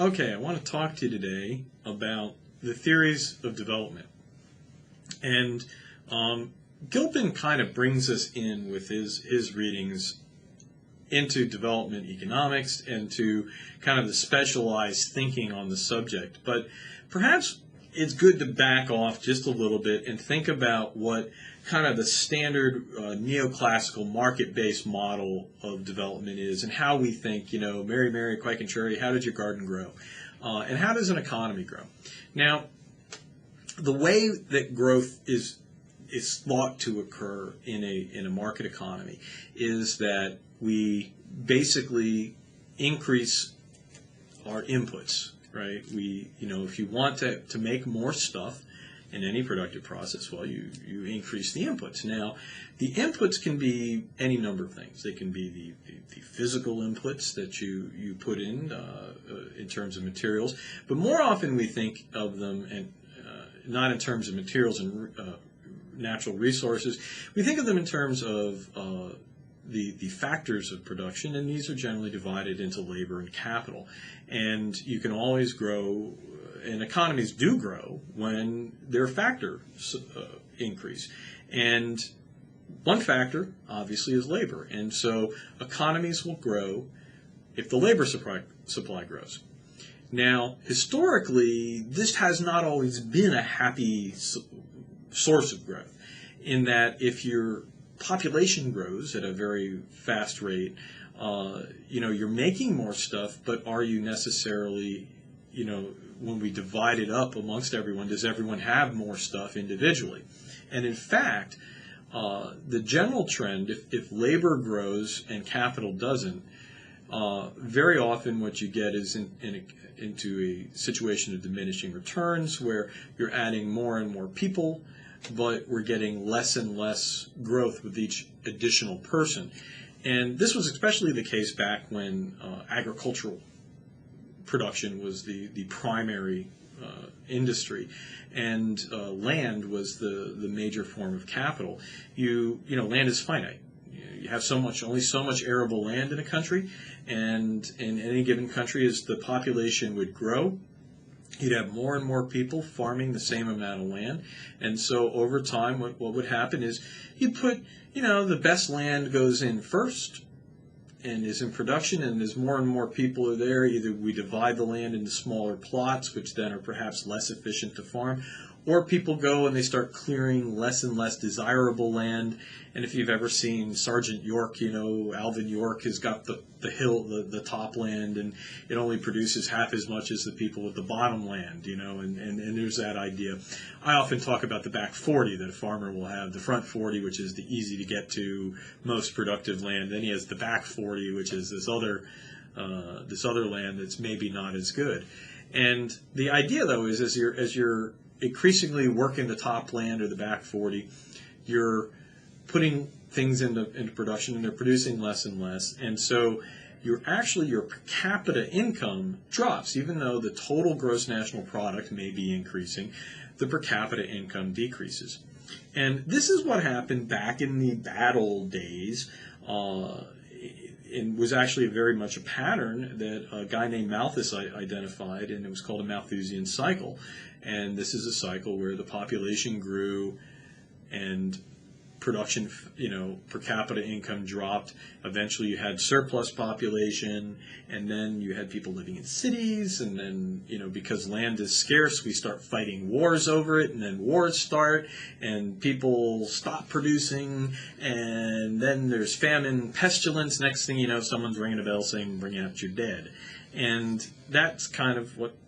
Okay, I want to talk to you today about the theories of development. And Gilpin kind of brings us in with his readings into development economics and to kind of the specialized thinking on the subject. But perhaps it's good to back off just a little bit and think about what kind of the standard neoclassical market-based model of development is and how we think, Mary, Mary, quite contrary, how did your garden grow? And how does an economy grow? Now, the way that growth is thought to occur in a market economy is that we basically increase our inputs, right? If you want to make more stuff in any productive process, well, you increase the inputs. Now, the inputs can be any number of things. They can be the physical inputs that you put in terms of materials, but more often we think of them and not in terms of materials and natural resources. We think of them in terms of the factors of production, and these are generally divided into labor and capital. And you can always grow, and economies do grow when their factors increase. And one factor, obviously, is labor. And so economies will grow if the labor supply grows. Now, historically, this has not always been a happy source of growth, in that if your population grows at a very fast rate, you're making more stuff, but are you necessarily, when we divide it up amongst everyone, does everyone have more stuff individually? And in fact, the general trend, if labor grows and capital doesn't, very often what you get is into a situation of diminishing returns where you're adding more and more people, but we're getting less and less growth with each additional person. And this was especially the case back when agricultural production was the primary industry, and land was the major form of capital. Land is finite. You have only so much arable land in a country, and in any given country, as the population would grow, you'd have more and more people farming the same amount of land. And so over time, what would happen is you'd put, the best land goes in first and is in production, and as more and more people are there, either we divide the land into smaller plots, which then are perhaps less efficient to farm, or people go and they start clearing less and less desirable land. And if you've ever seen Sergeant York, Alvin York has got the hill, the top land, and it only produces half as much as the people with the bottom land, and there's that idea. I often talk about the back 40 that a farmer will have. The front 40, which is the easy to get to, most productive land. Then he has the back 40, which is this other land that's maybe not as good. And the idea, though, is as you're increasingly working the top land or the back 40, you're putting things into production, and they're producing less and less. And so your per capita income drops. Even though the total gross national product may be increasing, the per capita income decreases. And this is what happened back in the bad old days, and was actually very much a pattern that a guy named Malthus identified, and it was called a Malthusian cycle. And this is a cycle where the population grew and production, per capita income dropped. Eventually you had surplus population, and then you had people living in cities, and then, because land is scarce, we start fighting wars over it, and then wars start, and people stop producing, and then there's famine, pestilence. Next thing you know, someone's ringing a bell saying, bring out your dead. And that's kind of a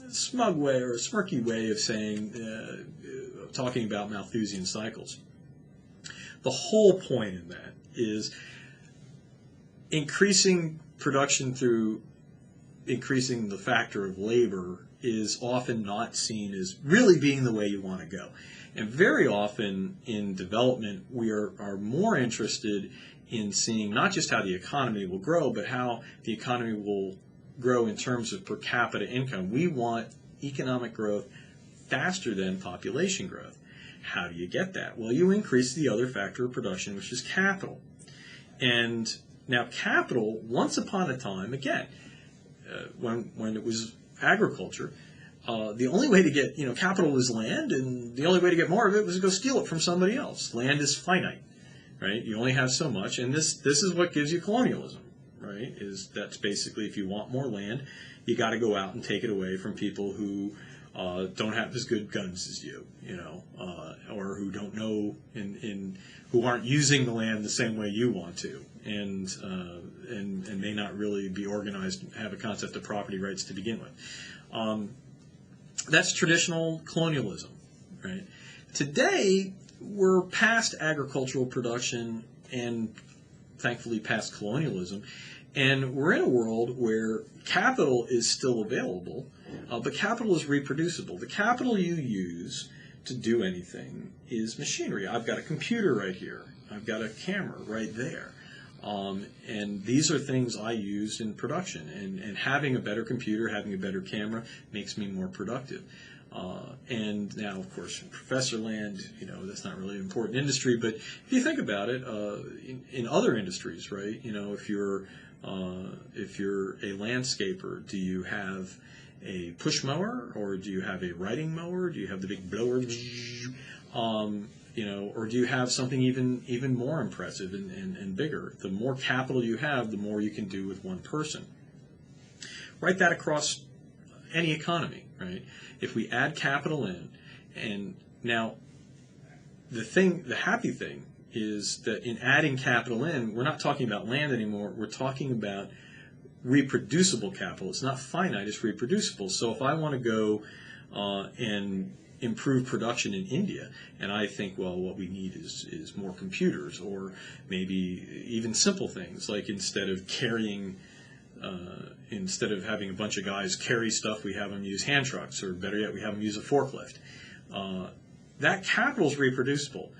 smug way or a smirky way of saying, talking about Malthusian cycles. The whole point in that is increasing production through increasing the factor of labor is often not seen as really being the way you want to go. And very often in development, we are more interested in seeing not just how the economy will grow, but how the economy will grow in terms of per capita income. We want economic growth faster than population growth. How do you get that? Well, you increase the other factor of production, which is capital. And now capital, once upon a time, again, when it was agriculture, the only way to get capital was land, and the only way to get more of it was to go steal it from somebody else. Land is finite, right? You only have so much, and this is what gives you colonialism, right? That's basically, if you want more land, you got to go out and take it away from people who don't have as good guns as you, or who don't know who aren't using the land the same way you want to, and may not really be organized and have a concept of property rights to begin with. That's traditional colonialism, right? Today, we're past agricultural production and thankfully past colonialism, and we're in a world where capital is still available, but capital is reproducible. The capital you use to do anything is machinery. I've got a computer right here. I've got a camera right there. And these are things I use in production. And having a better computer, having a better camera makes me more productive. And now, of course, professor land, that's not really an important industry. But if you think about it, in other industries, right? If you're a landscaper, do you have a push mower, or do you have a riding mower? Do you have the big blower? Or do you have something even more impressive and bigger? The more capital you have, the more you can do with one person. Write that across any economy, right? If we add capital in, and now the happy thing is that in adding capital in, we're not talking about land anymore. We're talking about reproducible capital. It's not finite, it's reproducible. So if I want to go and improve production in India, and I think, well, what we need is more computers, or maybe even simple things like instead of having a bunch of guys carry stuff, we have them use hand trucks, or better yet, we have them use a forklift. That capital is reproducible.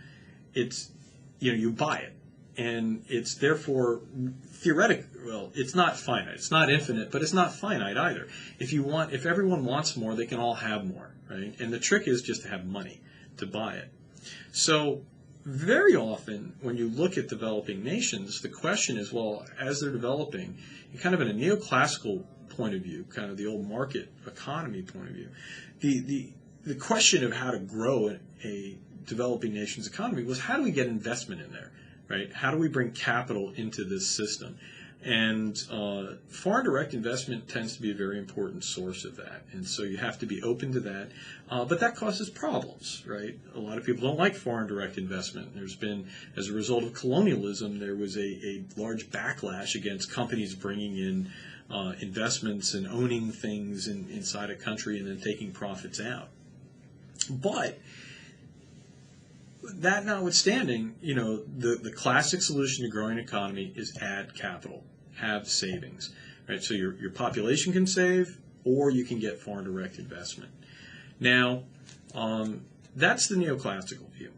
It's you buy it, and it's therefore theoretic. Well, it's not finite. It's not infinite, but it's not finite either. If everyone wants more, they can all have more, right? And the trick is just to have money to buy it. So very often, when you look at developing nations, the question is, well, as they're developing, kind of in a neoclassical point of view, kind of the old market economy point of view, the question of how to grow a developing nation's economy was, how do we get investment in there, right? How do we bring capital into this system? And foreign direct investment tends to be a very important source of that. And so you have to be open to that. But that causes problems, right? A lot of people don't like foreign direct investment. There's been, as a result of colonialism, there was a large backlash against companies bringing in investments and owning things inside a country and then taking profits out. But that notwithstanding, the classic solution to growing an economy is add capital, have savings, right? So your population can save, or you can get foreign direct investment. Now, that's the neoclassical view.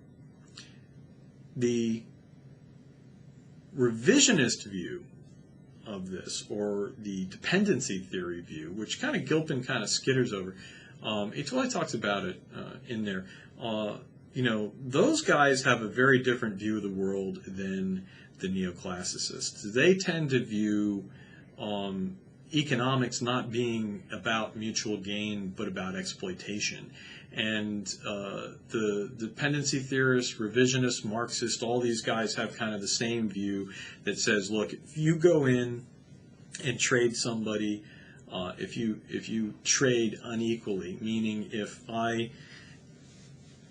The revisionist view of this, or the dependency theory view, which kind of Gilpin kind of skitters over, he totally talks about it in there. Those guys have a very different view of the world than the neoclassicists. They tend to view economics not being about mutual gain, but about exploitation. And the dependency theorists, revisionists, Marxists, all these guys have kind of the same view that says, look, if you go in and trade somebody, if you trade unequally, meaning if I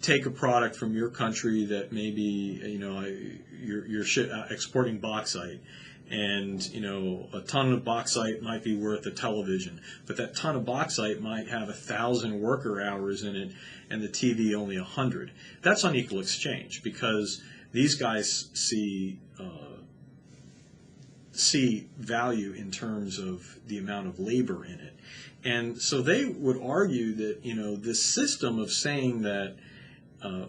take a product from your country that maybe you're exporting bauxite, and a ton of bauxite might be worth a television, but that ton of bauxite might have 1,000 worker hours in it, and the TV only 100. That's unequal exchange, because these guys see value in terms of the amount of labor in it, and so they would argue that this system of saying that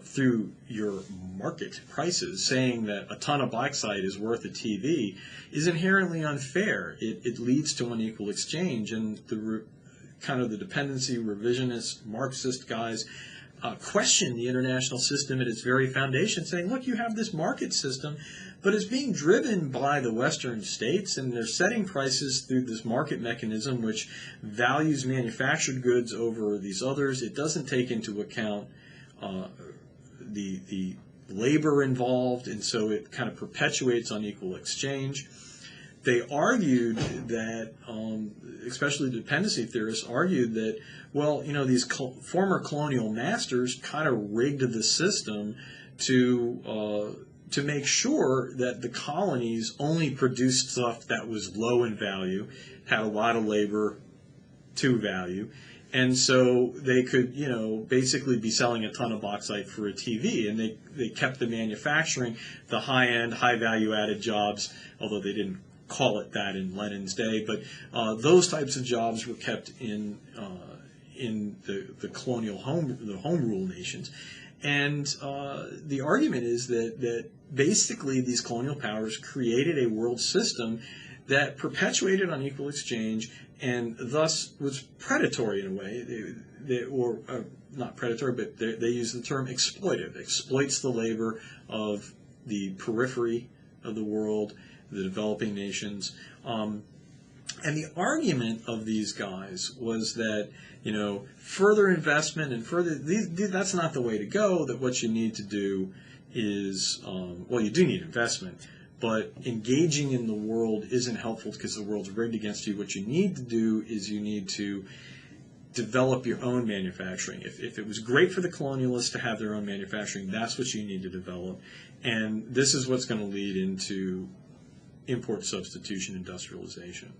through your market prices, saying that a ton of bauxite is worth a TV is inherently unfair. It leads to unequal exchange, and the dependency, revisionist, Marxist guys question the international system at its very foundation, saying, look, you have this market system, but it's being driven by the Western states, and they're setting prices through this market mechanism which values manufactured goods over these others. It doesn't take into account the labor involved, and so it kind of perpetuates unequal exchange. They argued that, especially dependency theorists argued that, well, these former colonial masters kind of rigged the system to make sure that the colonies only produced stuff that was low in value, had a lot of labor to value, and so they could, basically be selling a ton of bauxite for a TV, and they kept the manufacturing, the high-end, high-value-added jobs, although they didn't call it that in Lenin's day, but those types of jobs were kept in the colonial home rule nations. And the argument is that basically these colonial powers created a world system that perpetuated unequal exchange and thus was predatory in a way, or not predatory, but they use the term exploitive, exploits the labor of the periphery of the world, the developing nations. And the argument of these guys was that, further investment and that's not the way to go, that what you need to do is, you do need investment, but engaging in the world isn't helpful because the world's rigged against you. What you need to do is you need to develop your own manufacturing. If it was great for the colonialists to have their own manufacturing, that's what you need to develop. And this is what's going to lead into import substitution industrialization.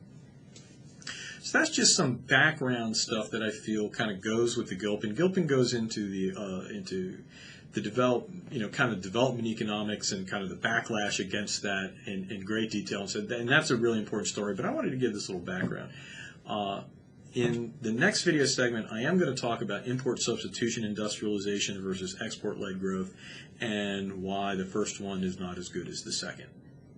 So that's just some background stuff that I feel kind of goes with the Gilpin. Gilpin goes into the development economics and kind of the backlash against that in great detail. And that's a really important story. But I wanted to give this little background. In the next video segment, I am going to talk about import substitution industrialization versus export-led growth, and why the first one is not as good as the second.